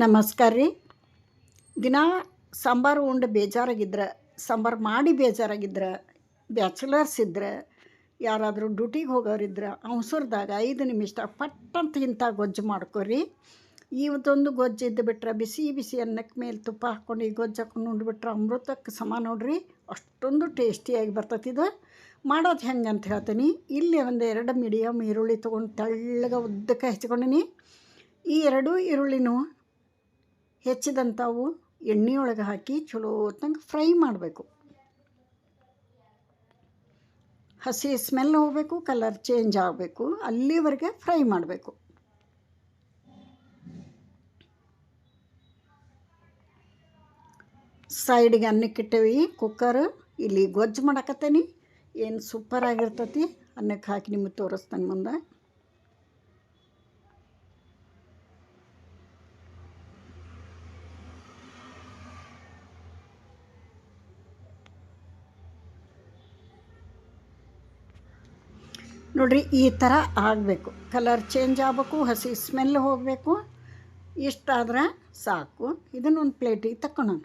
ನಮಸ್ಕಾರ ರೀ. ದಿನ ಸಾಂಬಾರು ಉಂಡು ಬೇಜಾರಾಗಿದ್ರೆ, ಸಾಂಬಾರು ಮಾಡಿ ಬೇಜಾರಾಗಿದ್ರೆ, ಬ್ಯಾಚುಲರ್ಸ್ ಇದ್ರೆ, ಯಾರಾದರೂ ಡ್ಯೂಟಿಗೆ ಹೋಗೋರಿದ್ರೆ ಅವಸರದಾಗ 5 ನಿಮಿಷದಾಗ ಪಟ್ಟಂತ ಇಂಥ ಗೊಜ್ಜು ಮಾಡ್ಕೊರಿ. ಇವತ್ತೊಂದು ಗೊಜ್ಜು ಇದ್ದು ಬಿಟ್ರೆ ಬಿಸಿ ಬಿಸಿ ಅನ್ನಕ್ಕೆ ಮೇಲೆ ತುಪ್ಪ ಹಾಕ್ಕೊಂಡು ಈ ಗೊಜ್ಜು ಹಾಕ್ಕೊಂಡು ಉಂಡ್ಬಿಟ್ರೆ ಅಮೃತಕ್ಕೆ ಸಮ ನೋಡ್ರಿ. ಅಷ್ಟೊಂದು ಟೇಸ್ಟಿಯಾಗಿ ಬರ್ತೈತಿ. ಇದು ಮಾಡೋದು ಹೆಂಗೆ ಅಂತ ಹೇಳ್ತೀನಿ. ಇಲ್ಲಿ ಒಂದು 2 ಮೀಡಿಯಮ್ ಈರುಳ್ಳಿ ತೊಗೊಂಡು ತೆಳ್ಳಗೆ ಉದ್ದಕ್ಕೆ ಹೆಚ್ಚಿಕೊಂಡಿನಿ. ಈ 2 ಈರುಳ್ಳಿನೂ ಹೆಚ್ಚಿದಂಥವು ಎಣ್ಣೆಯೊಳಗೆ ಹಾಕಿ ಚಲೋ ಹೊತ್ತಂಗೆ ಫ್ರೈ ಮಾಡಬೇಕು. ಹಸಿ ಸ್ಮೆಲ್ ಹೋಗಬೇಕು, ಕಲರ್ ಚೇಂಜ್ ಆಗಬೇಕು, ಅಲ್ಲಿವರೆಗೆ ಫ್ರೈ ಮಾಡಬೇಕು. ಸೈಡಿಗೆ ಅನ್ನಕ್ಕಿಟ್ಟೇವಿ ಕುಕ್ಕರ್. ಇಲ್ಲಿ ಗೊಜ್ಜು ಮಾಡಕತ್ತೇನಿ. ಏನು ಸೂಪರ್ ಆಗಿರ್ತೈತಿ. ಅನ್ನಕ್ಕೆ ಹಾಕಿ ನಿಮಗೆ ತೋರಿಸ್ತಾನೆ ಮುಂದೆ. ನೋಡಿರಿ, ಈ ಥರ ಆಗಬೇಕು. ಕಲರ್ ಚೇಂಜ್ ಆಗಬೇಕು, ಹಸಿ ಸ್ಮೆಲ್ ಹೋಗಬೇಕು. ಇಷ್ಟಾದ್ರೆ ಸಾಕು. ಇದನ್ನೊಂದು ಪ್ಲೇಟಿಗೆ ತಕ್ಕೊಳ್ಳೋಣ.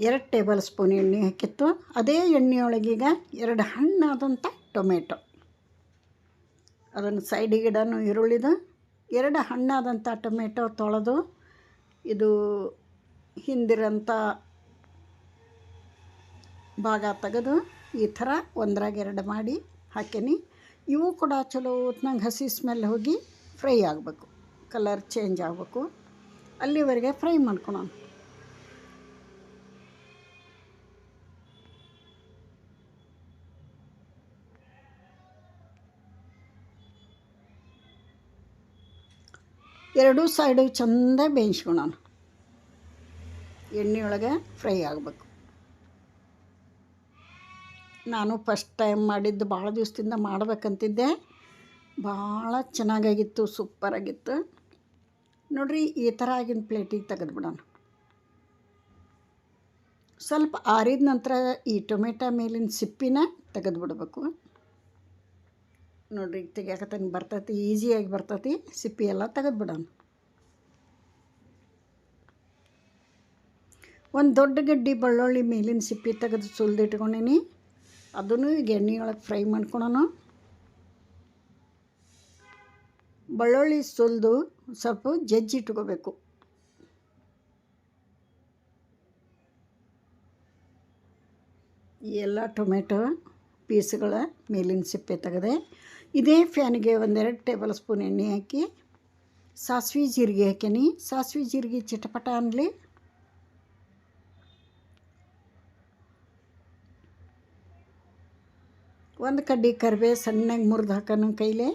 ಎರಡು ಟೇಬಲ್ ಸ್ಪೂನ್ ಎಣ್ಣೆ ಹಾಕಿತ್ತು. ಅದೇ ಎಣ್ಣೆಯೊಳಗೀಗ 2 ಹಣ್ಣಾದಂಥ ಟೊಮೆಟೊ, ಅದನ್ನು ಸೈಡಿಗೆ ಇಡೋಣ. ಈರುಳ್ಳಿದು 2 ಹಣ್ಣಾದಂಥ ಟೊಮೆಟೊ ತೊಳೆದು ಇದು ಹಿಂದಿರೋಂಥ ಭಾಗ ತೆಗೆದು ಈ ಥರ 1-2 ಮಾಡಿ ಹಾಕೀನಿ. ಇವು ಕೂಡ ಚಲೋ ಹೊತ್ನಾಗ ಹಸಿ ಸ್ಮೆಲ್ ಹೋಗಿ ಫ್ರೈ ಆಗಬೇಕು, ಕಲರ್ ಚೇಂಜ್ ಆಗಬೇಕು. ಅಲ್ಲಿವರೆಗೆ ಫ್ರೈ ಮಾಡ್ಕೊಳೋಣ. ಎರಡೂ ಸೈಡು ಚೆಂದ ಬೇಯಿಸ್ಕೊಳೋಣ. ಎಣ್ಣೆಯೊಳಗೆ ಫ್ರೈ ಆಗಬೇಕು. ನಾನು ಫಸ್ಟ್ ಟೈಮ್ ಮಾಡಿದ್ದು, ಭಾಳ ದಿವಸದಿಂದ ಮಾಡ್ಬೇಕಂತಿದ್ದೆ. ಭಾಳ ಚೆನ್ನಾಗಾಗಿತ್ತು, ಸೂಪರಾಗಿತ್ತು. ನೋಡಿರಿ, ಈ ಥರ ಆಗಿನ ಪ್ಲೇಟಿಗೆ ತೆಗೆದುಬಿಡೋಣ. ಸ್ವಲ್ಪ ಆರಿದ ನಂತರ ಈ ಟೊಮೆಟೊ ಮೇಲಿನ ಸಿಪ್ಪಿನ ತೆಗೆದುಬಿಡ್ಬೇಕು. ನೋಡಿರಿ, ತೆಗಿಯಾಕತ್ತಾನೆ ಬರ್ತೈತಿ, ಈಸಿಯಾಗಿ ಬರ್ತೈತಿ. ಸಿಪ್ಪಿ ಎಲ್ಲ ತೆಗೆದುಬಿಡೋಣ. ಒಂದು ದೊಡ್ಡ ಗಡ್ಡೆ ಬೆಳ್ಳುಳ್ಳಿ ಮೇಲಿನ ಸಿಪ್ಪಿ ತೆಗೆದು ಸುಲಿದಿಟ್ಕೊಂಡೀನಿ. ಅದನ್ನು ಈಗ ಎಣ್ಣೆಯೊಳಗೆ ಫ್ರೈ ಮಾಡ್ಕೊಳೋಣ. ಬೆಳ್ಳುಳ್ಳಿ ಸುಲಿದು ಸ್ವಲ್ಪ ಜಜ್ಜಿಟ್ಕೋಬೇಕು. ಎಲ್ಲ ಟೊಮೆಟೊ ಪೀಸ್ಗಳ ಮೇಲಿನ ಸಿಪ್ಪೆ ತೆಗೆದೆ. ಇದೇ ಫ್ಯಾನಿಗೆ 1-2 ಟೇಬಲ್ ಸ್ಪೂನ್ ಎಣ್ಣೆ ಹಾಕಿ ಸಾಸಿವೆ ಜೀರಿಗೆ ಹಾಕೀನಿ. ಸಾಸಿವೆ ಜೀರಿಗೆ ಚಿಟಪಟ ಅನ್ನಲಿ. ಒಂದು ಕಡ್ಡಿ ಕರಿಬೇವು ಸಣ್ಣಗೆ ಮುರಿದು ಹಾಕೋಣ ಕೈಲೇ.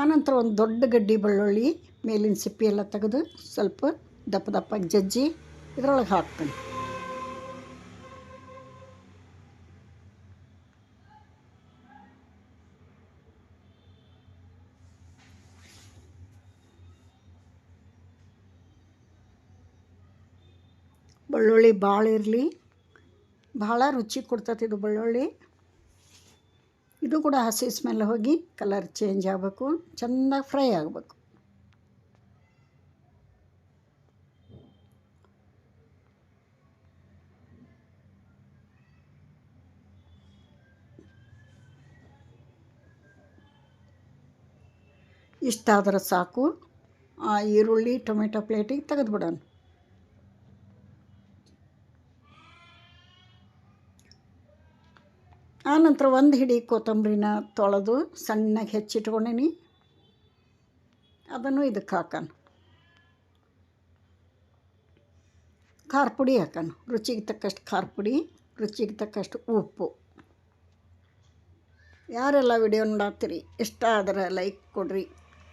ಆನಂತರ ಒಂದು ದೊಡ್ಡ ಗಡ್ಡೆ ಬೆಳ್ಳುಳ್ಳಿ ಮೇಲಿನ ಸಿಪ್ಪಿ ಎಲ್ಲ ತೆಗೆದು ಸ್ವಲ್ಪ ದಪ್ಪ ದಪ್ಪಾಗಿ ಜಜ್ಜಿ ಇದರೊಳಗೆ ಹಾಕ್ತೀನಿ. ಬೆಳ್ಳುಳ್ಳಿ ಭಾಳ ಇರಲಿ, ಭಾಳ ರುಚಿ ಕೊಡ್ತೈತಿ ಇದು ಬೆಳ್ಳುಳ್ಳಿ. ಇದು ಕೂಡ ಹಸಿ ಸ್ಮೆಲ್ ಹೋಗಿ ಕಲರ್ ಚೇಂಜ್ ಆಗಬೇಕು, ಚೆಂದಾಗಿ ಫ್ರೈ ಆಗಬೇಕು. ಇಷ್ಟಾದ್ರೆ ಸಾಕು. ಆ ಈರುಳ್ಳಿ ಟೊಮೆಟೊ ಪ್ಲೇಟಿಗೆ ತೆಗೆದುಬಿಡೋಣ. ಆನಂತರ ಒಂದು ಹಿಡಿ ಕೊತ್ತಂಬರಿನ ತೊಳೆದು ಸಣ್ಣಗೆ ಹೆಚ್ಚಿಟ್ಕೊಂಡೀನಿ. ಅದನ್ನು ಇದಕ್ಕೆ ಹಾಕೋಣ. ಖಾರ ಪುಡಿ ಹಾಕೋಣ. ರುಚಿಗೆ ತಕ್ಕಷ್ಟು ಖಾರ ಪುಡಿ, ರುಚಿಗೆ ತಕ್ಕಷ್ಟು ಉಪ್ಪು. ಯಾರೆಲ್ಲ ವಿಡಿಯೋ ನೋಡತ್ತೀರಿ, ಇಷ್ಟ ಆದರೆ ಲೈಕ್ ಕೊಡ್ರಿ,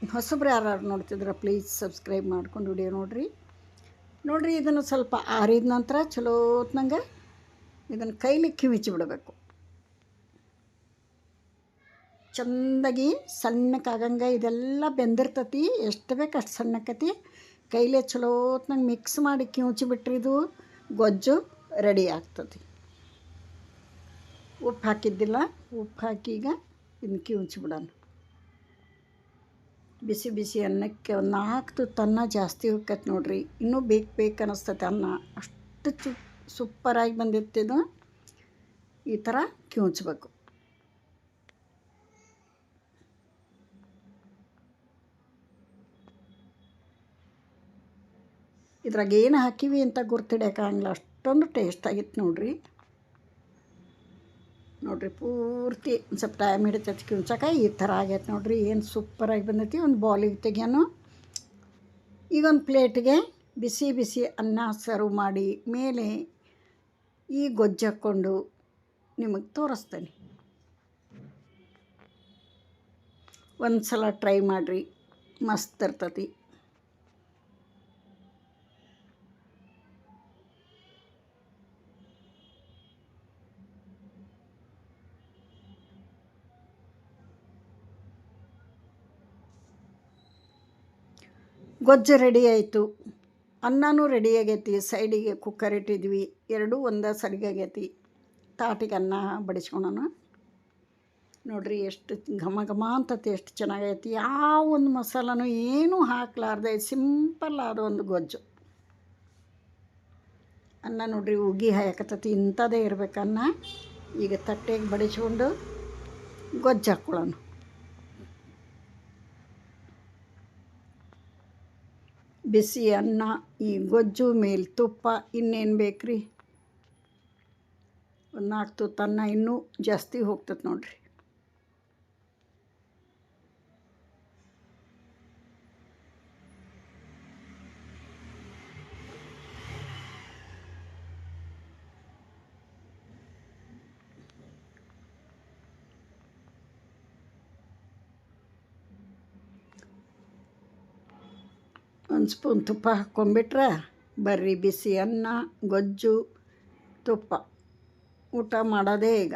ಹೊಸಬ್ರು ಯಾರು ನೋಡ್ತಿದ್ರೆ ಪ್ಲೀಸ್ ಸಬ್ಸ್ಕ್ರೈಬ್ ಮಾಡ್ಕೊಂಡು ವಿಡಿಯೋ ನೋಡಿರಿ. ಇದನ್ನು ಸ್ವಲ್ಪ ಆರಿದ ನಂತರ ಚಲೋ ಹೊತ್ನಂಗೆ ಇದನ್ನು ಕೈಲಿ ಕಿವಿಚಿ ಬಿಡಬೇಕು. ಚೆಂದಾಗಿ ಸಣ್ಣಕ್ಕಾಗಂಗೆ ಇದೆಲ್ಲ ಬೆಂದಿರ್ತತಿ. ಎಷ್ಟು ಬೇಕು ಅಷ್ಟು ಸಣ್ಣಕ್ಕತಿ. ಕೈಲೇ ಚಲೋ ಹೊತ್ನಂಗೆ ಮಿಕ್ಸ್ ಮಾಡಿ ಕಿವುಚಿ ಬಿಟ್ರೆ ಇದು ಗೊಜ್ಜು ರೆಡಿ ಆಗ್ತದೆ. ಉಪ್ಪು ಹಾಕಿದ್ದಿಲ್ಲ, ಉಪ್ಪು ಹಾಕಿ ಈಗ ಇದನ್ನು ಕಿವುಚಿ ಬಿಡೋಣ. ಬಿಸಿ ಬಿಸಿ ಅನ್ನಕ್ಕೆ ಒಂದು 4 ತುತ್ತು ಅನ್ನ ಜಾಸ್ತಿ ಹೋಗ್ತೈತೆ ನೋಡಿರಿ. ಇನ್ನೂ ಬೇಕು ಅನ್ನಿಸ್ತೈತೆ ಅನ್ನ. ಅಷ್ಟು ಸೂಪರಾಗಿ ಬಂದಿರ್ತಿದ್ದು. ಈ ಥರ ಕಿವುಚಬೇಕು. ಇದ್ರಾಗ ಏನು ಹಾಕಿವಿ ಅಂತ ಗುರ್ತಿಡಿಯೋಕ್ಕಾಗಲ್ಲ, ಅಷ್ಟೊಂದು ಟೇಸ್ಟ್ ಆಗಿತ್ತು ನೋಡಿರಿ. ಪೂರ್ತಿ ಒಂದು ಸ್ವಲ್ಪ ಟೈಮ್ ಹಿಡಿತೈತಿ ಕಿವುಚಕ. ಈ ಥರ ಆಗೈತೆ ನೋಡಿರಿ. ಏನು ಸೂಪರಾಗಿ ಬಂದೈತಿ. ಒಂದು ಬೌಲಿಗೆ ತೆಗಿಯೋನು. ಈಗ ಒಂದು ಪ್ಲೇಟಿಗೆ ಬಿಸಿ ಬಿಸಿ ಅನ್ನ ಸರ್ವ್ ಮಾಡಿ ಮೇಲೆ ಈ ಗೊಜ್ಜು ಹಾಕ್ಕೊಂಡು ನಿಮಗೆ ತೋರಿಸ್ತೇನೆ. ಒಂದು ಸಲ ಟ್ರೈ ಮಾಡಿರಿ, ಮಸ್ತ್ ಇರ್ತತಿ. ಗೊಜ್ಜು ರೆಡಿ ಆಯಿತು. ಅನ್ನನೂ ರೆಡಿ ಆಗೈತಿ. ಸೈಡಿಗೆ ಕುಕ್ಕರ್ ಇಟ್ಟಿದ್ವಿ. ಎರಡೂ ಒಂದೇ ಸರಿಗಾಗೈತಿ. ತಾಟಿಗೆ ಅನ್ನ ಬಡಿಸ್ಕೊಳೋಣ. ನೋಡಿರಿ ಎಷ್ಟು ಘಮ ಘಮ ಅಂತತಿ, ಎಷ್ಟು ಚೆನ್ನಾಗೈತಿ. ಯಾವ ಒಂದು ಮಸಾಲನೂ ಏನೂ ಹಾಕ್ಲಾರ್ದೆ ಸಿಂಪಲ್ ಆದ ಒಂದು ಗೊಜ್ಜು. ಅನ್ನ ನೋಡಿರಿ ಉಗಿ ಹಾಕತ್ತತಿ. ಇಂಥದ್ದೇ ಇರ್ಬೇಕು ಅನ್ನ. ಈಗ ತಟ್ಟೆಗೆ ಬಡಿಸ್ಕೊಂಡು ಗೊಜ್ಜು ಹಾಕ್ಕೊಳ್ಳೋಣ. ಬಿಸಿ ಅನ್ನ, ಈ ಗೊಜ್ಜು ಮೇಲೆ ತುಪ್ಪ, ಇನ್ನೇನು ಬೇಕ್ರಿ. ಒಂದು 4 ತುತ್ತು ಅನ್ನ ಇನ್ನೂ ಜಾಸ್ತಿ ಹೋಗ್ತದೆ ನೋಡಿರಿ. ಒಂದು ಸ್ಪೂನ್ ತುಪ್ಪ ಹಾಕ್ಕೊಂಬಿಟ್ರೆ ಬರ್ರಿ ಬಿಸಿ ಅನ್ನ, ಗೊಜ್ಜು, ತುಪ್ಪ ಊಟ ಮಾಡೋದೇ ಈಗ.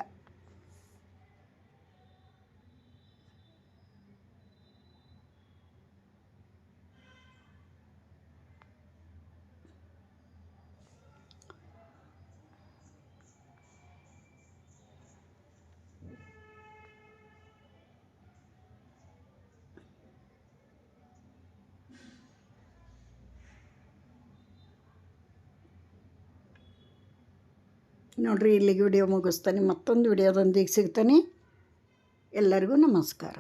ನೋಡಿರಿ ಇಲ್ಲಿಗೆ ವಿಡಿಯೋ ಮುಗಿಸ್ತಾನೆ. ಮತ್ತೊಂದು ವಿಡಿಯೋದೊಂದಿಗೆ ಸಿಗ್ತಾನೆ. ಎಲ್ಲರಿಗೂ ನಮಸ್ಕಾರ.